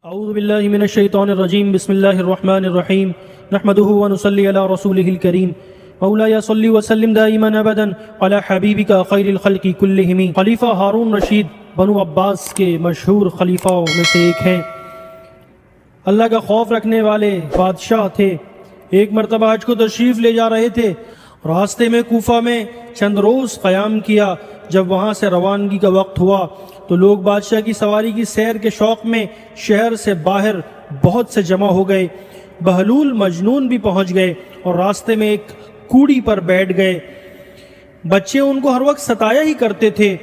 اعوذ باللہ من الشیطان الرجیم بسم اللہ الرحمن الرحیم نحمده ونصلی علی رسولہ الکریم مولایا صلی وسلم دائما ابدا علی حبیبک خیر الخلق کلہم۔ خلیفہ ہارون رشید بنو عباس کے مشہور خلیفوں میں سے ایک ہیں۔ اللہ کا خوف رکھنے والے بادشاہ تھے۔ ایک مرتبہ حج کو تشریف لے جا رہے تھے، راستے میں کوفہ میں چند روز قیام کیا۔ جب وہاں سے روانگی کا وقت ہوا تو لوگ بادشاہ کی سواری کی سیر کے شوق میں شہر سے باہر بہت سے جمع ہو گئے۔ بہلول مجنون بھی پہنچ گئے اور راستے میں ایک کوڑی پر بیٹھ گئے۔ بچے ان کو ہر وقت ستایا ہی کرتے تھے،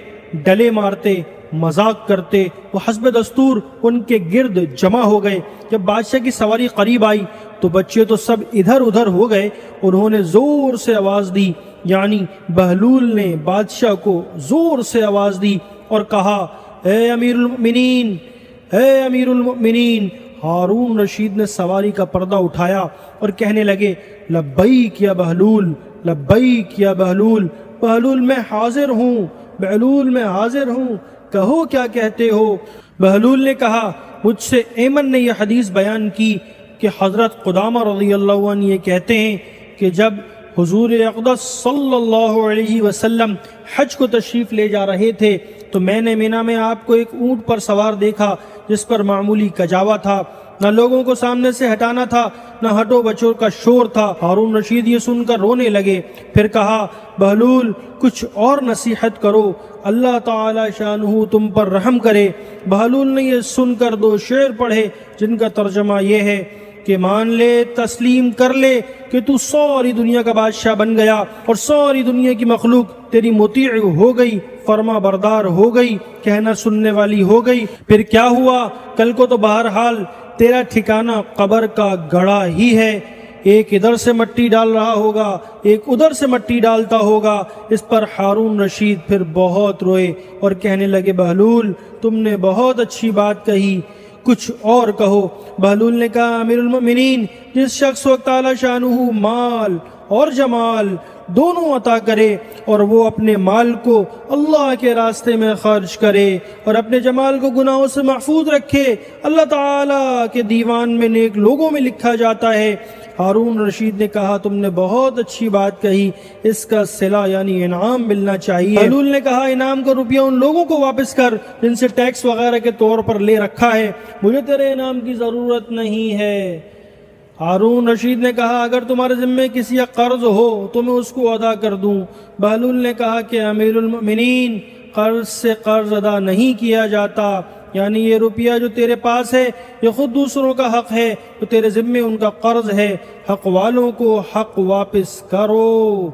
ڈلے مارتے، مذاق کرتے۔ وہ حسب دستور ان کے گرد جمع ہو گئے۔ جب بادشاہ کی سواری قریب آئی تو بچے تو سب ادھر ادھر ہو گئے۔ انہوں نے زور سے آواز دی، یعنی بہلول نے بادشاہ کو زور سے آواز دی اور کہا، اے امیر المؤمنین، اے امیر المؤمنین۔ ہارون رشید نے سواری کا پردہ اٹھایا اور کہنے لگے، لبیک یا بہلول، لبیک یا بہلول۔ بہلول میں حاضر ہوں، بہلول میں حاضر ہوں، کہو کیا کہتے ہو۔ بہلول نے کہا، مجھ سے ایمن نے یہ حدیث بیان کی کہ حضرت قدامہ رضی اللہ عنہ یہ کہتے ہیں کہ جب حضور اقدس صلی اللہ علیہ وسلم حج کو تشریف لے جا رہے تھے تو میں نے مینا میں آپ کو ایک اونٹ پر سوار دیکھا جس پر معمولی کجاوا تھا، نہ لوگوں کو سامنے سے ہٹانا تھا، نہ ہٹو بچوں کا شور تھا۔ ہارون رشید یہ سن کر رونے لگے، پھر کہا، بہلول کچھ اور نصیحت کرو، اللہ تعالی شانہ تم پر رحم کرے۔ بہلول نے یہ سن کر دو شعر پڑھے جن کا ترجمہ یہ ہے کہ مان لے، تسلیم کر لے کہ تو ساری دنیا کا بادشاہ بن گیا اور ساری دنیا کی مخلوق تیری مطیع ہو گئی، فرما بردار ہو گئی، کہنا سننے والی ہو گئی۔ پھر کیا ہوا؟ کل کو تو بہرحال تیرا ٹھکانہ قبر کا گڑھا ہی ہے، ایک ادھر سے مٹی ڈال رہا ہوگا، ایک ادھر سے مٹی ڈالتا ہوگا۔ اس پر ہارون رشید پھر بہت روئے اور کہنے لگے، بہلول تم نے بہت اچھی بات کہی، کچھ اور کہو۔ بہلول نے کہا، امیر المؤمنین، جس شخص کو تعالی شانہ مال اور جمال دونوں عطا کرے اور وہ اپنے مال کو اللہ کے راستے میں خرچ کرے اور اپنے جمال کو گناہوں سے محفوظ رکھے، اللہ تعالیٰ کے دیوان میں نیک لوگوں میں لکھا جاتا ہے۔ ہارون رشید نے کہا، تم نے بہت اچھی بات کہی، اس کا صلہ یعنی انعام ملنا چاہیے۔ بہلول نے کہا، انعام کا روپیہ ان لوگوں کو واپس کر جن سے ٹیکس وغیرہ کے طور پر لے رکھا ہے، مجھے تیرے انعام کی ضرورت نہیں ہے۔ ہارون رشید نے کہا، اگر تمہارے ذمے کسی کا قرض ہو تو میں اس کو ادا کر دوں۔ بہلول نے کہا کہ امیر المؤمنین، قرض سے قرض ادا نہیں کیا جاتا، یعنی یہ روپیہ جو تیرے پاس ہے یہ خود دوسروں کا حق ہے، تو تیرے ذمے ان کا قرض ہے، حق والوں کو حق واپس کرو۔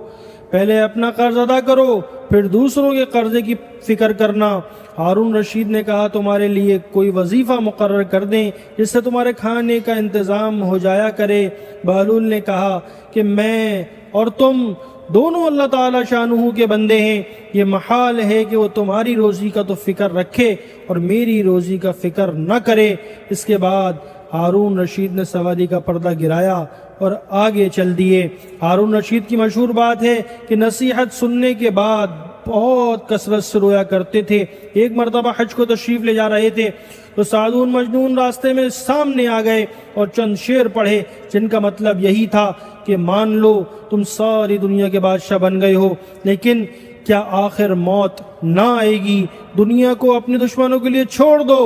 پہلے اپنا قرض ادا کرو، پھر دوسروں کے قرضے کی فکر کرنا۔ ہارون رشید نے کہا، تمہارے لیے کوئی وظیفہ مقرر کر دیں جس سے تمہارے کھانے کا انتظام ہو جایا کرے۔ بہلول نے کہا کہ میں اور تم دونوں اللہ تعالی شانہ کے بندے ہیں، یہ محال ہے کہ وہ تمہاری روزی کا تو فکر رکھے اور میری روزی کا فکر نہ کرے۔ اس کے بعد ہارون رشید نے سواری کا پردہ گرایا اور آگے چل دیے۔ ہارون رشید کی مشہور بات ہے کہ نصیحت سننے کے بعد بہت کثرت سے رویا کرتے تھے۔ ایک مرتبہ حج کو تشریف لے جا رہے تھے تو سعدون مجنون راستے میں سامنے آ گئے اور چند شعر پڑھے جن کا مطلب یہی تھا کہ مان لو تم ساری دنیا کے بادشاہ بن گئے ہو، لیکن کیا آخر موت نہ آئے گی؟ دنیا کو اپنے دشمنوں کے لیے چھوڑ دو۔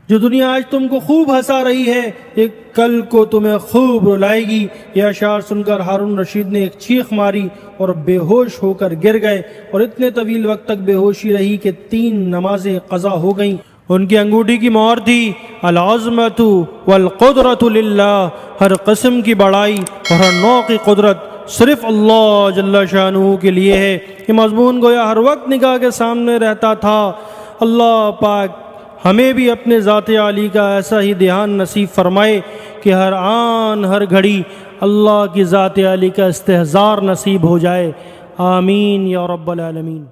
جو دنیا آج تم کو خوب ہنسا رہی ہے ایک کل کو تمہیں خوب رلائے گی۔ یہ اشعار سن کر ہارون رشید نے ایک چیخ ماری اور بے ہوش ہو کر گر گئے اور اتنے طویل وقت تک بے ہوشی رہی کہ 3 نمازیں قضا ہو گئیں۔ ان کی انگوٹھی کی مہر تھی، العظمت والقدرت للہ، ہر قسم کی بڑائی اور ہر نوع کی قدرت صرف اللہ جل شانہ کے لیے ہے۔ یہ مضمون گویا ہر وقت نگاہ کے سامنے رہتا تھا۔ اللہ پاک ہمیں بھی اپنے ذات عالی کا ایسا ہی دھیان نصیب فرمائے کہ ہر آن ہر گھڑی اللہ کی ذات عالی کا استحضار نصیب ہو جائے۔ آمین یا رب العالمین۔